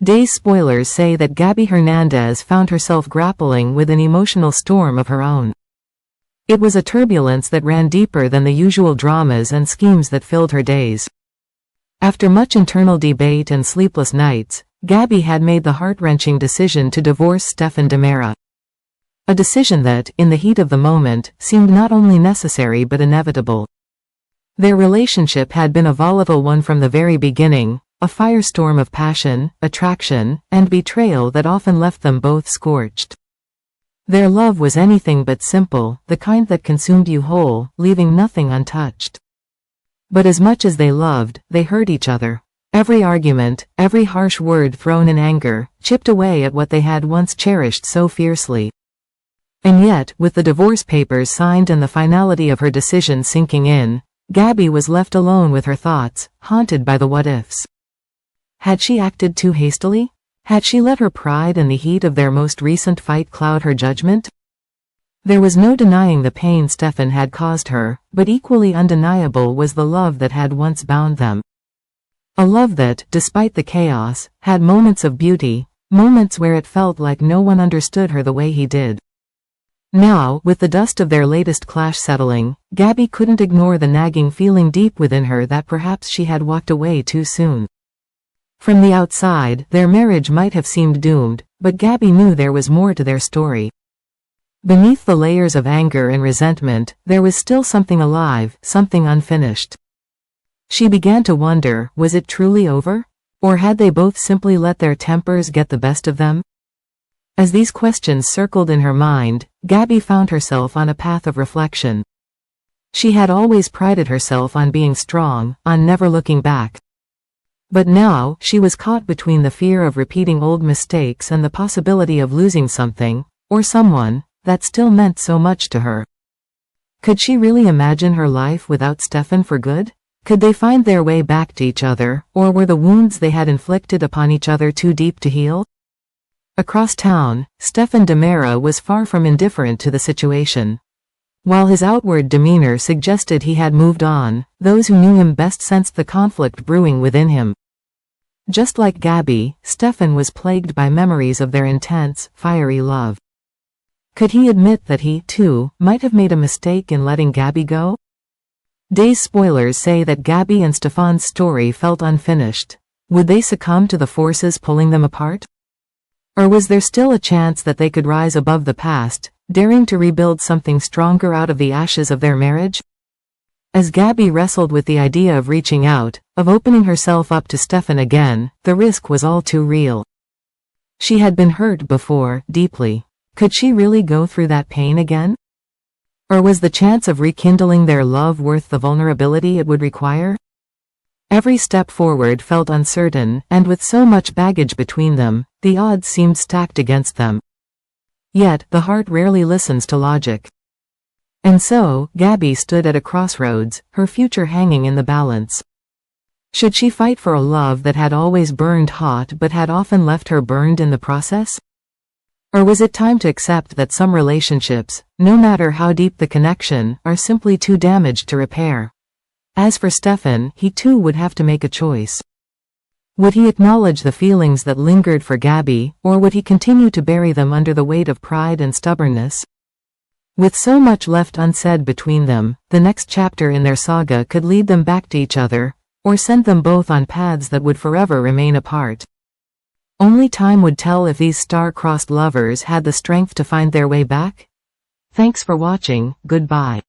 Day's spoilers say that Gabby Hernandez found herself grappling with an emotional storm of her own. It was a turbulence that ran deeper than the usual dramas and schemes that filled her days. After much internal debate and sleepless nights, Gabby had made the heart-wrenching decision to divorce Stefan DiMera. A decision that, in the heat of the moment, seemed not only necessary but inevitable. Their relationship had been a volatile one from the very beginning, a firestorm of passion, attraction, and betrayal that often left them both scorched. Their love was anything but simple, the kind that consumed you whole, leaving nothing untouched. But as much as they loved, they hurt each other. Every argument, every harsh word thrown in anger, chipped away at what they had once cherished so fiercely. And yet, with the divorce papers signed and the finality of her decision sinking in, Gabby was left alone with her thoughts, haunted by the what-ifs. Had she acted too hastily? Had she let her pride and the heat of their most recent fight cloud her judgment? There was no denying the pain Stefan had caused her, but equally undeniable was the love that had once bound them. A love that, despite the chaos, had moments of beauty, moments where it felt like no one understood her the way he did. Now, with the dust of their latest clash settling, Gabby couldn't ignore the nagging feeling deep within her that perhaps she had walked away too soon. From the outside, their marriage might have seemed doomed, but Gabby knew there was more to their story. Beneath the layers of anger and resentment, there was still something alive, something unfinished. She began to wonder, was it truly over? Or had they both simply let their tempers get the best of them? As these questions circled in her mind, Gabby found herself on a path of reflection. She had always prided herself on being strong, on never looking back. But now, she was caught between the fear of repeating old mistakes and the possibility of losing something, or someone, that still meant so much to her. Could she really imagine her life without Stefan for good? Could they find their way back to each other, or were the wounds they had inflicted upon each other too deep to heal? Across town, Stefan DiMera was far from indifferent to the situation. While his outward demeanor suggested he had moved on, those who knew him best sensed the conflict brewing within him. Just like Gabby, Stefan was plagued by memories of their intense, fiery love. Could he admit that he, too, might have made a mistake in letting Gabby go? Day's spoilers say that Gabby and Stefan's story felt unfinished. Would they succumb to the forces pulling them apart? Or was there still a chance that they could rise above the past, daring to rebuild something stronger out of the ashes of their marriage? As Gabby wrestled with the idea of reaching out, of opening herself up to Stefan again, the risk was all too real. She had been hurt before, deeply. Could she really go through that pain again? Or was the chance of rekindling their love worth the vulnerability it would require? Every step forward felt uncertain, and with so much baggage between them, the odds seemed stacked against them. Yet, the heart rarely listens to logic. And so, Gabby stood at a crossroads, her future hanging in the balance. Should she fight for a love that had always burned hot but had often left her burned in the process? Or was it time to accept that some relationships, no matter how deep the connection, are simply too damaged to repair? As for Stefan, he too would have to make a choice. Would he acknowledge the feelings that lingered for Gabby, or would he continue to bury them under the weight of pride and stubbornness? With so much left unsaid between them, the next chapter in their saga could lead them back to each other, or send them both on paths that would forever remain apart. Only time would tell if these star-crossed lovers had the strength to find their way back. Thanks for watching, goodbye.